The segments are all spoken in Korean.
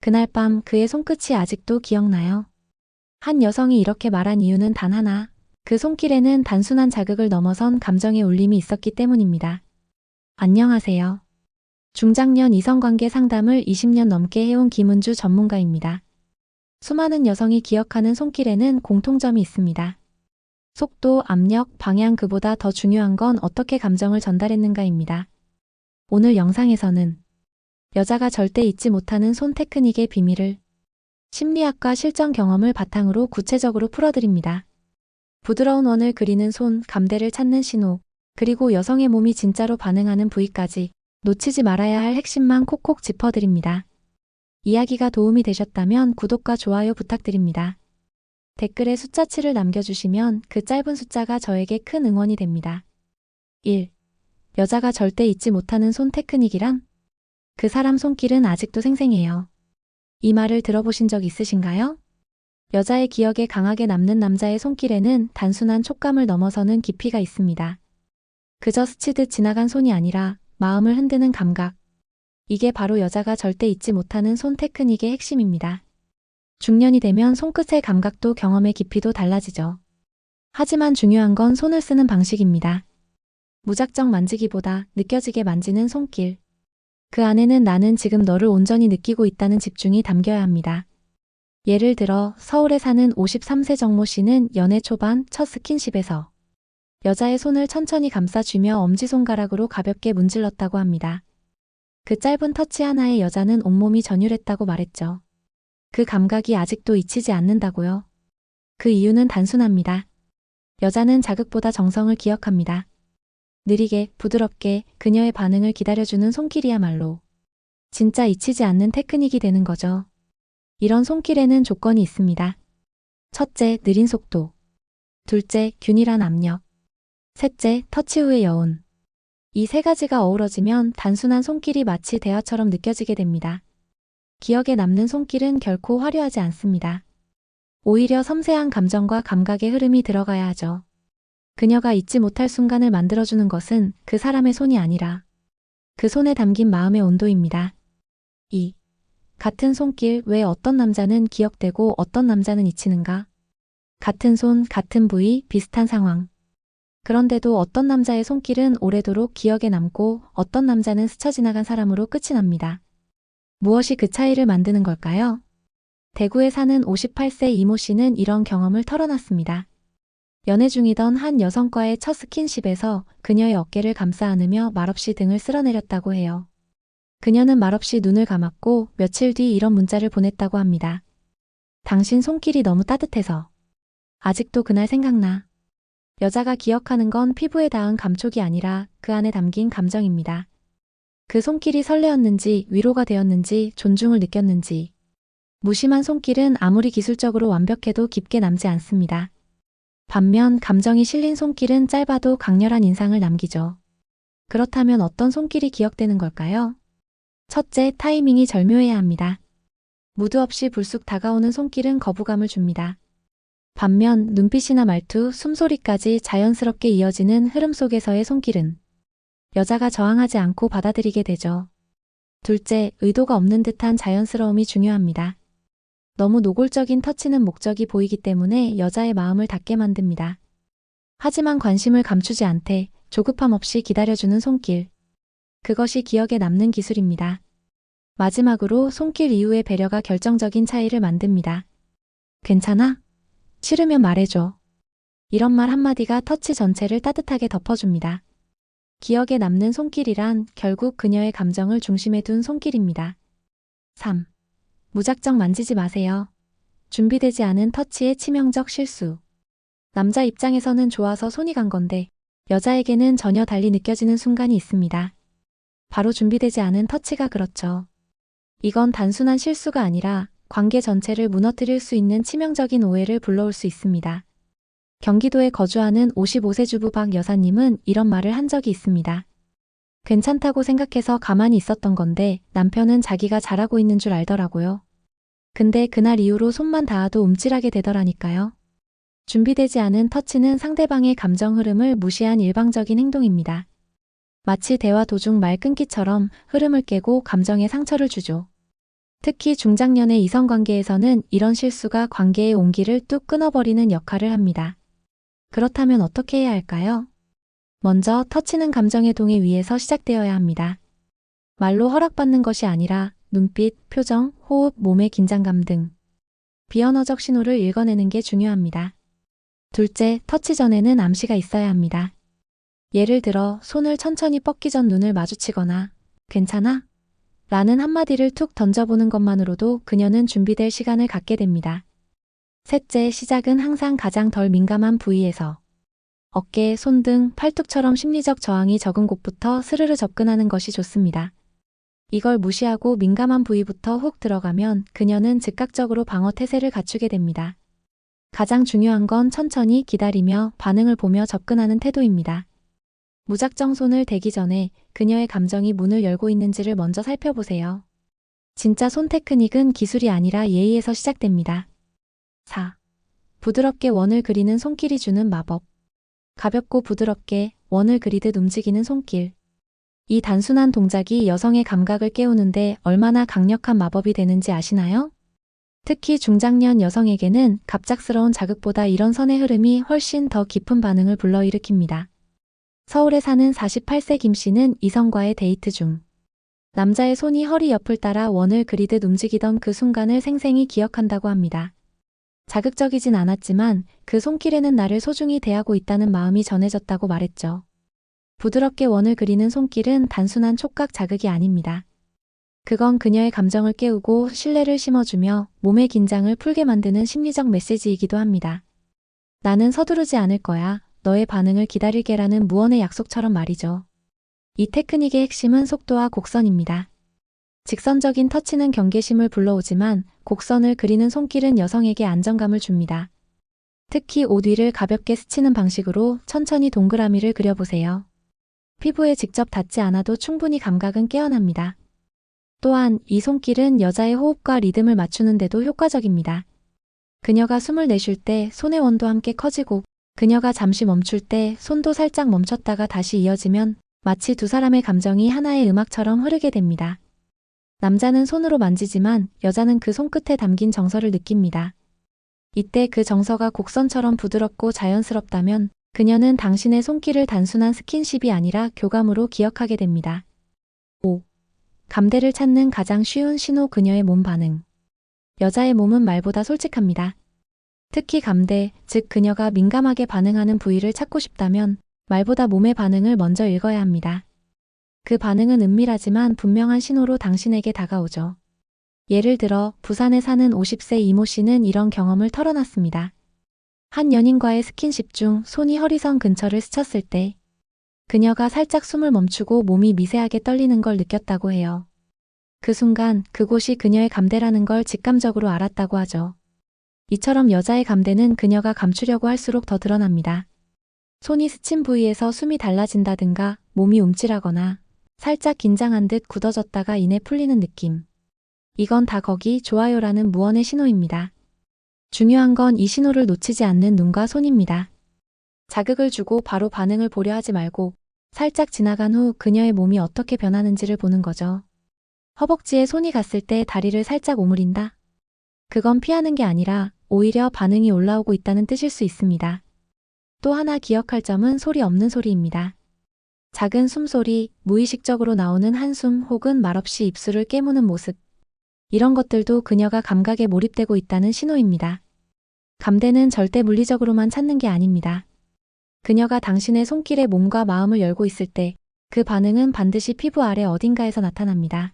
그날 밤 그의 손끝이 아직도 기억나요. 한 여성이 이렇게 말한 이유는 단 하나. 그 손길에는 단순한 자극을 넘어선 감정의 울림이 있었기 때문입니다. 안녕하세요. 중장년 이성관계 상담을 20년 넘게 해온 김은주 전문가입니다. 수많은 여성이 기억하는 손길에는 공통점이 있습니다. 속도, 압력, 방향, 그보다 더 중요한 건 어떻게 감정을 전달했는가입니다. 오늘 영상에서는 여자가 절대 잊지 못하는 손 테크닉의 비밀을 심리학과 실전 경험을 바탕으로 구체적으로 풀어드립니다. 부드러운 원을 그리는 손, 감대를 찾는 신호, 그리고 여성의 몸이 진짜로 반응하는 부위까지 놓치지 말아야 할 핵심만 콕콕 짚어드립니다. 이야기가 도움이 되셨다면 구독과 좋아요 부탁드립니다. 댓글에 숫자치를 남겨주시면 그 짧은 숫자가 저에게 큰 응원이 됩니다. 1. 여자가 절대 잊지 못하는 손 테크닉이란? 그 사람 손길은 아직도 생생해요. 이 말을 들어보신 적 있으신가요? 여자의 기억에 강하게 남는 남자의 손길에는 단순한 촉감을 넘어서는 깊이가 있습니다. 그저 스치듯 지나간 손이 아니라 마음을 흔드는 감각. 이게 바로 여자가 절대 잊지 못하는 손 테크닉의 핵심입니다. 중년이 되면 손끝의 감각도 경험의 깊이도 달라지죠. 하지만 중요한 건 손을 쓰는 방식입니다. 무작정 만지기보다 느껴지게 만지는 손길. 그 안에는 나는 지금 너를 온전히 느끼고 있다는 집중이 담겨야 합니다. 예를 들어 서울에 사는 53세 정모 씨는 연애 초반 첫 스킨십에서 여자의 손을 천천히 감싸주며 엄지손가락으로 가볍게 문질렀다고 합니다. 그 짧은 터치 하나에 여자는 온몸이 전율했다고 말했죠. 그 감각이 아직도 잊히지 않는다고요. 그 이유는 단순합니다. 여자는 자극보다 정성을 기억합니다. 느리게, 부드럽게 그녀의 반응을 기다려주는 손길이야말로 진짜 잊히지 않는 테크닉이 되는 거죠. 이런 손길에는 조건이 있습니다. 첫째, 느린 속도. 둘째, 균일한 압력. 셋째, 터치 후의 여운. 이 세 가지가 어우러지면 단순한 손길이 마치 대화처럼 느껴지게 됩니다. 기억에 남는 손길은 결코 화려하지 않습니다. 오히려 섬세한 감정과 감각의 흐름이 들어가야 하죠. 그녀가 잊지 못할 순간을 만들어주는 것은 그 사람의 손이 아니라 그 손에 담긴 마음의 온도입니다. 2. 같은 손길, 왜 어떤 남자는 기억되고 어떤 남자는 잊히는가? 같은 손, 같은 부위, 비슷한 상황. 그런데도 어떤 남자의 손길은 오래도록 기억에 남고 어떤 남자는 스쳐 지나간 사람으로 끝이 납니다. 무엇이 그 차이를 만드는 걸까요? 대구에 사는 58세 이모 씨는 이런 경험을 털어놨습니다. 연애 중이던 한 여성과의 첫 스킨십에서 그녀의 어깨를 감싸 안으며 말없이 등을 쓸어내렸다고 해요. 그녀는 말없이 눈을 감았고 며칠 뒤 이런 문자를 보냈다고 합니다. 당신 손길이 너무 따뜻해서 아직도 그날 생각나. 여자가 기억하는 건 피부에 닿은 감촉이 아니라 그 안에 담긴 감정입니다. 그 손길이 설레었는지, 위로가 되었는지, 존중을 느꼈는지. 무심한 손길은 아무리 기술적으로 완벽해도 깊게 남지 않습니다. 반면 감정이 실린 손길은 짧아도 강렬한 인상을 남기죠. 그렇다면 어떤 손길이 기억되는 걸까요? 첫째, 타이밍이 절묘해야 합니다. 무드 없이 불쑥 다가오는 손길은 거부감을 줍니다. 반면 눈빛이나 말투, 숨소리까지 자연스럽게 이어지는 흐름 속에서의 손길은 여자가 저항하지 않고 받아들이게 되죠. 둘째, 의도가 없는 듯한 자연스러움이 중요합니다. 너무 노골적인 터치는 목적이 보이기 때문에 여자의 마음을 닫게 만듭니다. 하지만 관심을 감추지 않되 조급함 없이 기다려주는 손길. 그것이 기억에 남는 기술입니다. 마지막으로 손길 이후의 배려가 결정적인 차이를 만듭니다. 괜찮아? 싫으면 말해줘. 이런 말 한마디가 터치 전체를 따뜻하게 덮어줍니다. 기억에 남는 손길이란 결국 그녀의 감정을 중심에 둔 손길입니다. 3. 무작정 만지지 마세요. 준비되지 않은 터치의 치명적 실수. 남자 입장에서는 좋아서 손이 간 건데 여자에게는 전혀 달리 느껴지는 순간이 있습니다. 바로 준비되지 않은 터치가 그렇죠. 이건 단순한 실수가 아니라 관계 전체를 무너뜨릴 수 있는 치명적인 오해를 불러올 수 있습니다. 경기도에 거주하는 55세 주부 박 여사님은 이런 말을 한 적이 있습니다. 괜찮다고 생각해서 가만히 있었던 건데 남편은 자기가 잘하고 있는 줄 알더라고요. 근데 그날 이후로 손만 닿아도 움찔하게 되더라니까요. 준비되지 않은 터치는 상대방의 감정 흐름을 무시한 일방적인 행동입니다. 마치 대화 도중 말 끊기처럼 흐름을 깨고 감정에 상처를 주죠. 특히 중장년의 이성관계에서는 이런 실수가 관계의 온기를 뚝 끊어버리는 역할을 합니다. 그렇다면 어떻게 해야 할까요? 먼저 터치는 감정의 동해 위에서 시작되어야 합니다. 말로 허락받는 것이 아니라 눈빛, 표정, 호흡, 몸의 긴장감 등 비언어적 신호를 읽어내는 게 중요합니다. 둘째, 터치 전에는 암시가 있어야 합니다. 예를 들어 손을 천천히 뻗기 전 눈을 마주치거나 괜찮아? 라는 한마디를 툭 던져보는 것만으로도 그녀는 준비될 시간을 갖게 됩니다. 셋째, 시작은 항상 가장 덜 민감한 부위에서 어깨, 손 등 팔뚝처럼 심리적 저항이 적은 곳부터 스르르 접근하는 것이 좋습니다. 이걸 무시하고 민감한 부위부터 훅 들어가면 그녀는 즉각적으로 방어 태세를 갖추게 됩니다. 가장 중요한 건 천천히 기다리며 반응을 보며 접근하는 태도입니다. 무작정 손을 대기 전에 그녀의 감정이 문을 열고 있는지를 먼저 살펴보세요. 진짜 손 테크닉은 기술이 아니라 예의에서 시작됩니다. 4. 부드럽게 원을 그리는 손길이 주는 마법. 가볍고 부드럽게 원을 그리듯 움직이는 손길. 이 단순한 동작이 여성의 감각을 깨우는데 얼마나 강력한 마법이 되는지 아시나요? 특히 중장년 여성에게는 갑작스러운 자극보다 이런 선의 흐름이 훨씬 더 깊은 반응을 불러일으킵니다. 서울에 사는 48세 김 씨는 이성과의 데이트 중 남자의 손이 허리 옆을 따라 원을 그리듯 움직이던 그 순간을 생생히 기억한다고 합니다. 자극적이진 않았지만 그 손길에는 나를 소중히 대하고 있다는 마음이 전해졌다고 말했죠. 부드럽게 원을 그리는 손길은 단순한 촉각 자극이 아닙니다. 그건 그녀의 감정을 깨우고 신뢰를 심어주며 몸의 긴장을 풀게 만드는 심리적 메시지이기도 합니다. 나는 서두르지 않을 거야. 너의 반응을 기다릴게라는 무언의 약속처럼 말이죠. 이 테크닉의 핵심은 속도와 곡선입니다. 직선적인 터치는 경계심을 불러오지만 곡선을 그리는 손길은 여성에게 안정감을 줍니다. 특히 옷 위를 가볍게 스치는 방식으로 천천히 동그라미를 그려보세요. 피부에 직접 닿지 않아도 충분히 감각은 깨어납니다. 또한 이 손길은 여자의 호흡과 리듬을 맞추는데도 효과적입니다. 그녀가 숨을 내쉴 때 손의 원도 함께 커지고 그녀가 잠시 멈출 때 손도 살짝 멈췄다가 다시 이어지면 마치 두 사람의 감정이 하나의 음악처럼 흐르게 됩니다. 남자는 손으로 만지지만 여자는 그 손끝에 담긴 정서를 느낍니다. 이때 그 정서가 곡선처럼 부드럽고 자연스럽다면 그녀는 당신의 손길을 단순한 스킨십이 아니라 교감으로 기억하게 됩니다. 5. 감대를 찾는 가장 쉬운 신호 그녀의 몸 반응. 여자의 몸은 말보다 솔직합니다. 특히 감대, 즉 그녀가 민감하게 반응하는 부위를 찾고 싶다면 말보다 몸의 반응을 먼저 읽어야 합니다. 그 반응은 은밀하지만 분명한 신호로 당신에게 다가오죠. 예를 들어 부산에 사는 50세 이모 씨는 이런 경험을 털어놨습니다. 한 연인과의 스킨십 중 손이 허리선 근처를 스쳤을 때 그녀가 살짝 숨을 멈추고 몸이 미세하게 떨리는 걸 느꼈다고 해요. 그 순간 그곳이 그녀의 감대라는 걸 직감적으로 알았다고 하죠. 이처럼 여자의 감대는 그녀가 감추려고 할수록 더 드러납니다. 손이 스친 부위에서 숨이 달라진다든가 몸이 움찔하거나 살짝 긴장한 듯 굳어졌다가 이내 풀리는 느낌. 이건 다 거기 좋아요라는 무언의 신호입니다. 중요한 건 이 신호를 놓치지 않는 눈과 손입니다. 자극을 주고 바로 반응을 보려 하지 말고 살짝 지나간 후 그녀의 몸이 어떻게 변하는지를 보는 거죠. 허벅지에 손이 갔을 때 다리를 살짝 오므린다. 그건 피하는 게 아니라 오히려 반응이 올라오고 있다는 뜻일 수 있습니다. 또 하나 기억할 점은 소리 없는 소리입니다. 작은 숨소리, 무의식적으로 나오는 한숨 혹은 말없이 입술을 깨무는 모습. 이런 것들도 그녀가 감각에 몰입되고 있다는 신호입니다. 감대는 절대 물리적으로만 찾는 게 아닙니다. 그녀가 당신의 손길에 몸과 마음을 열고 있을 때 그 반응은 반드시 피부 아래 어딘가에서 나타납니다.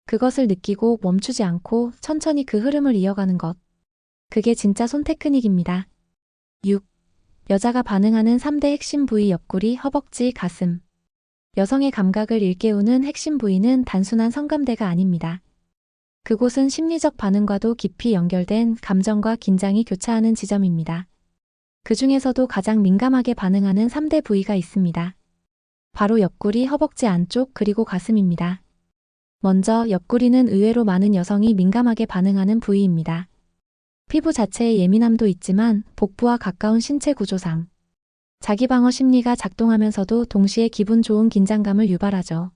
그것을 느끼고 멈추지 않고 천천히 그 흐름을 이어가는 것. 그게 진짜 손 테크닉입니다. 6. 여자가 반응하는 3대 핵심 부위 옆구리, 허벅지, 가슴. 여성의 감각을 일깨우는 핵심 부위는 단순한 성감대가 아닙니다. 그곳은 심리적 반응과도 깊이 연결된 감정과 긴장이 교차하는 지점입니다. 그 중에서도 가장 민감하게 반응하는 3대 부위가 있습니다. 바로 옆구리, 허벅지 안쪽 그리고 가슴입니다. 먼저 옆구리는 의외로 많은 여성이 민감하게 반응하는 부위입니다. 피부 자체의 예민함도 있지만 복부와 가까운 신체 구조상 자기 방어 심리가 작동하면서도 동시에 기분 좋은 긴장감을 유발하죠.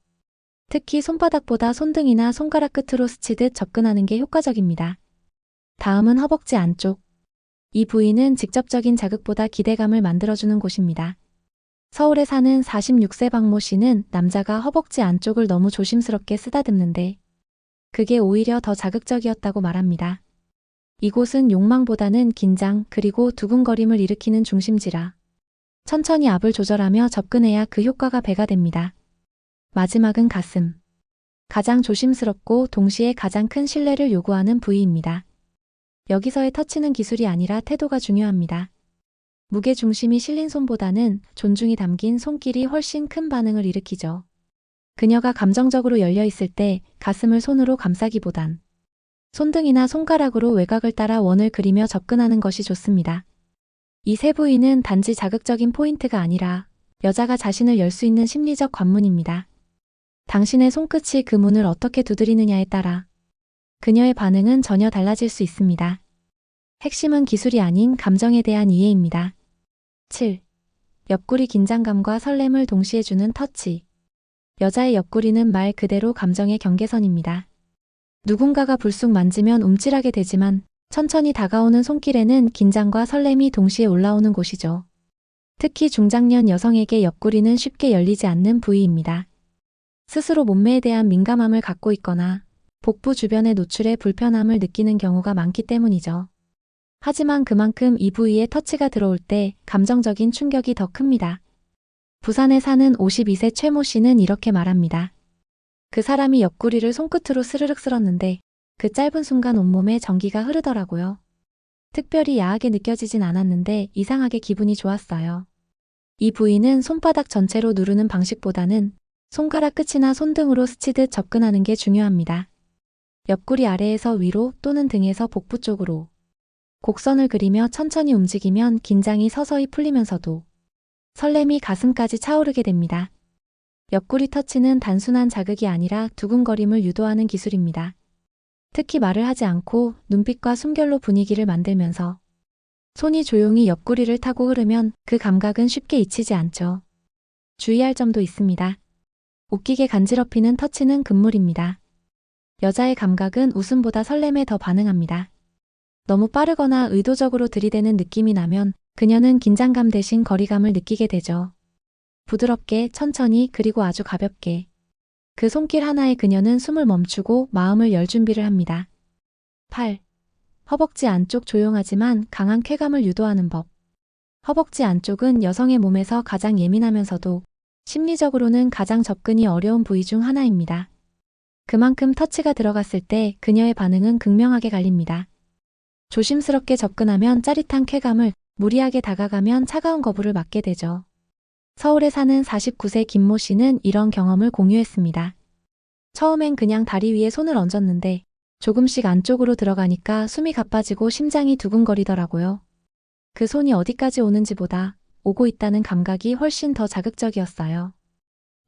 특히 손바닥보다 손등이나 손가락 끝으로 스치듯 접근하는 게 효과적입니다. 다음은 허벅지 안쪽. 이 부위는 직접적인 자극보다 기대감을 만들어주는 곳입니다. 서울에 사는 46세 박모 씨는 남자가 허벅지 안쪽을 너무 조심스럽게 쓰다듬는데 그게 오히려 더 자극적이었다고 말합니다. 이곳은 욕망보다는 긴장 그리고 두근거림을 일으키는 중심지라 천천히 압을 조절하며 접근해야 그 효과가 배가 됩니다. 마지막은 가슴. 가장 조심스럽고 동시에 가장 큰 신뢰를 요구하는 부위입니다. 여기서의 터치는 기술이 아니라 태도가 중요합니다. 무게 중심이 실린 손보다는 존중이 담긴 손길이 훨씬 큰 반응을 일으키죠. 그녀가 감정적으로 열려 있을 때 가슴을 손으로 감싸기보단 손등이나 손가락으로 외곽을 따라 원을 그리며 접근하는 것이 좋습니다. 이 세 부위는 단지 자극적인 포인트가 아니라 여자가 자신을 열 수 있는 심리적 관문입니다. 당신의 손끝이 그 문을 어떻게 두드리느냐에 따라 그녀의 반응은 전혀 달라질 수 있습니다. 핵심은 기술이 아닌 감정에 대한 이해입니다. 7. 옆구리 긴장감과 설렘을 동시에 주는 터치. 여자의 옆구리는 말 그대로 감정의 경계선입니다. 누군가가 불쑥 만지면 움찔하게 되지만 천천히 다가오는 손길에는 긴장과 설렘이 동시에 올라오는 곳이죠. 특히 중장년 여성에게 옆구리는 쉽게 열리지 않는 부위입니다. 스스로 몸매에 대한 민감함을 갖고 있거나 복부 주변의 노출에 불편함을 느끼는 경우가 많기 때문이죠. 하지만 그만큼 이 부위에 터치가 들어올 때 감정적인 충격이 더 큽니다. 부산에 사는 52세 최모 씨는 이렇게 말합니다. 그 사람이 옆구리를 손끝으로 스르륵 쓸었는데 그 짧은 순간 온몸에 전기가 흐르더라고요. 특별히 야하게 느껴지진 않았는데 이상하게 기분이 좋았어요. 이 부위는 손바닥 전체로 누르는 방식보다는 손가락 끝이나 손등으로 스치듯 접근하는 게 중요합니다. 옆구리 아래에서 위로 또는 등에서 복부 쪽으로 곡선을 그리며 천천히 움직이면 긴장이 서서히 풀리면서도 설렘이 가슴까지 차오르게 됩니다. 옆구리 터치는 단순한 자극이 아니라 두근거림을 유도하는 기술입니다. 특히 말을 하지 않고 눈빛과 숨결로 분위기를 만들면서 손이 조용히 옆구리를 타고 흐르면 그 감각은 쉽게 잊히지 않죠. 주의할 점도 있습니다. 웃기게 간지럽히는 터치는 금물입니다. 여자의 감각은 웃음보다 설렘에 더 반응합니다. 너무 빠르거나 의도적으로 들이대는 느낌이 나면 그녀는 긴장감 대신 거리감을 느끼게 되죠. 부드럽게, 천천히, 그리고 아주 가볍게. 그 손길 하나에 그녀는 숨을 멈추고 마음을 열 준비를 합니다. 8. 허벅지 안쪽 조용하지만 강한 쾌감을 유도하는 법. 허벅지 안쪽은 여성의 몸에서 가장 예민하면서도 심리적으로는 가장 접근이 어려운 부위 중 하나입니다. 그만큼 터치가 들어갔을 때 그녀의 반응은 극명하게 갈립니다. 조심스럽게 접근하면 짜릿한 쾌감을, 무리하게 다가가면 차가운 거부를 맞게 되죠. 서울에 사는 49세 김모 씨는 이런 경험을 공유했습니다. 처음엔 그냥 다리 위에 손을 얹었는데 조금씩 안쪽으로 들어가니까 숨이 가빠지고 심장이 두근거리더라고요. 그 손이 어디까지 오는지보다 오고 있다는 감각이 훨씬 더 자극적이었어요.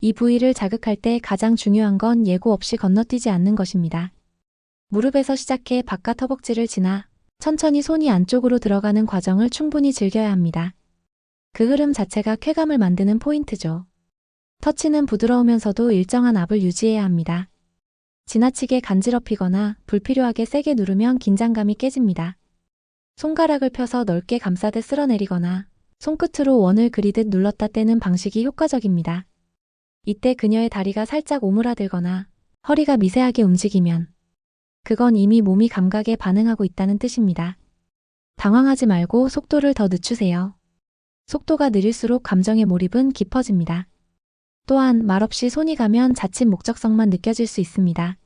이 부위를 자극할 때 가장 중요한 건 예고 없이 건너뛰지 않는 것입니다. 무릎에서 시작해 바깥 허벅지를 지나 천천히 손이 안쪽으로 들어가는 과정을 충분히 즐겨야 합니다. 그 흐름 자체가 쾌감을 만드는 포인트죠. 터치는 부드러우면서도 일정한 압을 유지해야 합니다. 지나치게 간지럽히거나 불필요하게 세게 누르면 긴장감이 깨집니다. 손가락을 펴서 넓게 감싸듯 쓸어내리거나 손끝으로 원을 그리듯 눌렀다 떼는 방식이 효과적입니다. 이때 그녀의 다리가 살짝 오므라들거나 허리가 미세하게 움직이면 그건 이미 몸이 감각에 반응하고 있다는 뜻입니다. 당황하지 말고 속도를 더 늦추세요. 속도가 느릴수록 감정의 몰입은 깊어집니다. 또한 말없이 손이 가면 자칫 목적성만 느껴질 수 있습니다.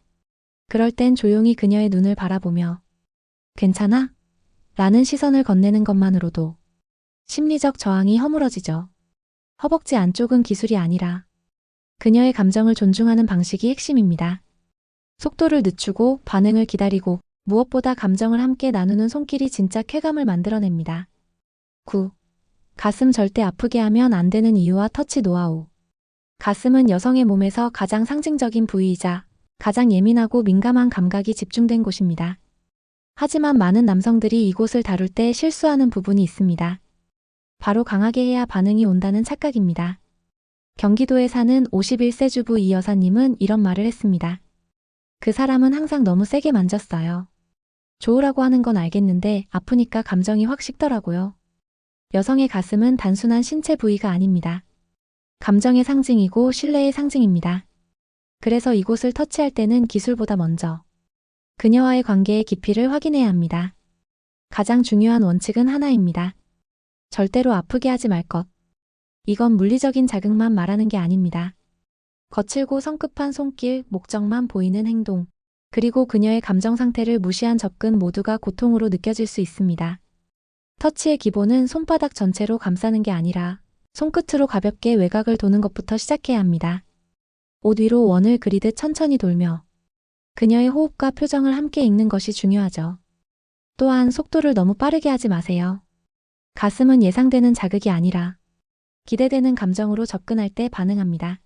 그럴 땐 조용히 그녀의 눈을 바라보며 괜찮아? 라는 시선을 건네는 것만으로도 심리적 저항이 허물어지죠. 허벅지 안쪽은 기술이 아니라 그녀의 감정을 존중하는 방식이 핵심입니다. 속도를 늦추고 반응을 기다리고 무엇보다 감정을 함께 나누는 손길이 진짜 쾌감을 만들어냅니다. 9. 가슴 절대 아프게 하면 안 되는 이유와 터치 노하우. 가슴은 여성의 몸에서 가장 상징적인 부위이자 가장 예민하고 민감한 감각이 집중된 곳입니다. 하지만 많은 남성들이 이곳을 다룰 때 실수하는 부분이 있습니다. 바로 강하게 해야 반응이 온다는 착각입니다. 경기도에 사는 51세 주부 이 여사님은 이런 말을 했습니다. 그 사람은 항상 너무 세게 만졌어요. 좋으라고 하는 건 알겠는데 아프니까 감정이 확 식더라고요. 여성의 가슴은 단순한 신체 부위가 아닙니다. 감정의 상징이고 신뢰의 상징입니다. 그래서 이곳을 터치할 때는 기술보다 먼저 그녀와의 관계의 깊이를 확인해야 합니다. 가장 중요한 원칙은 하나입니다. 절대로 아프게 하지 말 것. 이건 물리적인 자극만 말하는 게 아닙니다. 거칠고 성급한 손길, 목적만 보이는 행동, 그리고 그녀의 감정 상태를 무시한 접근 모두가 고통으로 느껴질 수 있습니다. 터치의 기본은 손바닥 전체로 감싸는 게 아니라 손끝으로 가볍게 외곽을 도는 것부터 시작해야 합니다. 옷 위로 원을 그리듯 천천히 돌며 그녀의 호흡과 표정을 함께 읽는 것이 중요하죠. 또한 속도를 너무 빠르게 하지 마세요. 가슴은 예상되는 자극이 아니라 기대되는 감정으로 접근할 때 반응합니다.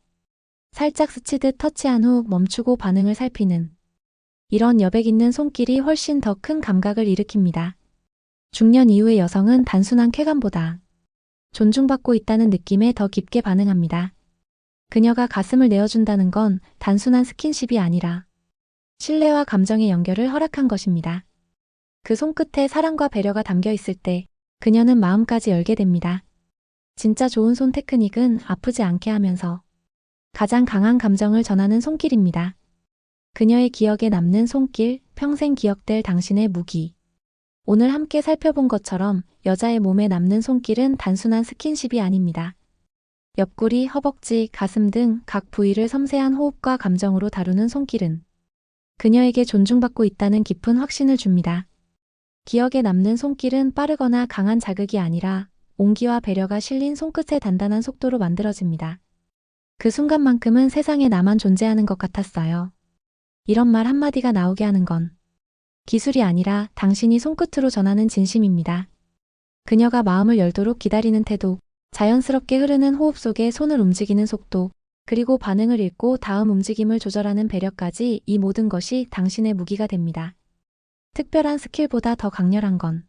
살짝 스치듯 터치한 후 멈추고 반응을 살피는 이런 여백 있는 손길이 훨씬 더 큰 감각을 일으킵니다. 중년 이후의 여성은 단순한 쾌감보다 존중받고 있다는 느낌에 더 깊게 반응합니다. 그녀가 가슴을 내어준다는 건 단순한 스킨십이 아니라 신뢰와 감정의 연결을 허락한 것입니다. 그 손끝에 사랑과 배려가 담겨 있을 때 그녀는 마음까지 열게 됩니다. 진짜 좋은 손 테크닉은 아프지 않게 하면서 가장 강한 감정을 전하는 손길입니다. 그녀의 기억에 남는 손길, 평생 기억될 당신의 무기. 오늘 함께 살펴본 것처럼 여자의 몸에 남는 손길은 단순한 스킨십이 아닙니다. 옆구리, 허벅지, 가슴 등 각 부위를 섬세한 호흡과 감정으로 다루는 손길은 그녀에게 존중받고 있다는 깊은 확신을 줍니다. 기억에 남는 손길은 빠르거나 강한 자극이 아니라 온기와 배려가 실린 손끝의 단단한 속도로 만들어집니다. 그 순간만큼은 세상에 나만 존재하는 것 같았어요. 이런 말 한마디가 나오게 하는 건 기술이 아니라 당신이 손끝으로 전하는 진심입니다. 그녀가 마음을 열도록 기다리는 태도, 자연스럽게 흐르는 호흡 속에 손을 움직이는 속도, 그리고 반응을 읽고 다음 움직임을 조절하는 배려까지 이 모든 것이 당신의 무기가 됩니다. 특별한 스킬보다 더 강렬한 건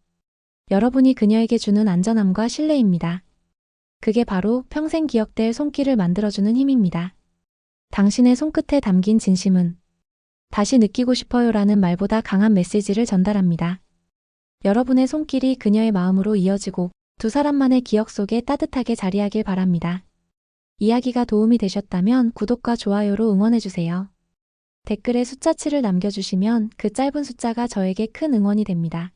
여러분이 그녀에게 주는 안전함과 신뢰입니다. 그게 바로 평생 기억될 손길을 만들어주는 힘입니다. 당신의 손끝에 담긴 진심은 다시 느끼고 싶어요라는 말보다 강한 메시지를 전달합니다. 여러분의 손길이 그녀의 마음으로 이어지고 두 사람만의 기억 속에 따뜻하게 자리하길 바랍니다. 이야기가 도움이 되셨다면 구독과 좋아요로 응원해주세요. 댓글에 숫자 7을 남겨주시면 그 짧은 숫자가 저에게 큰 응원이 됩니다.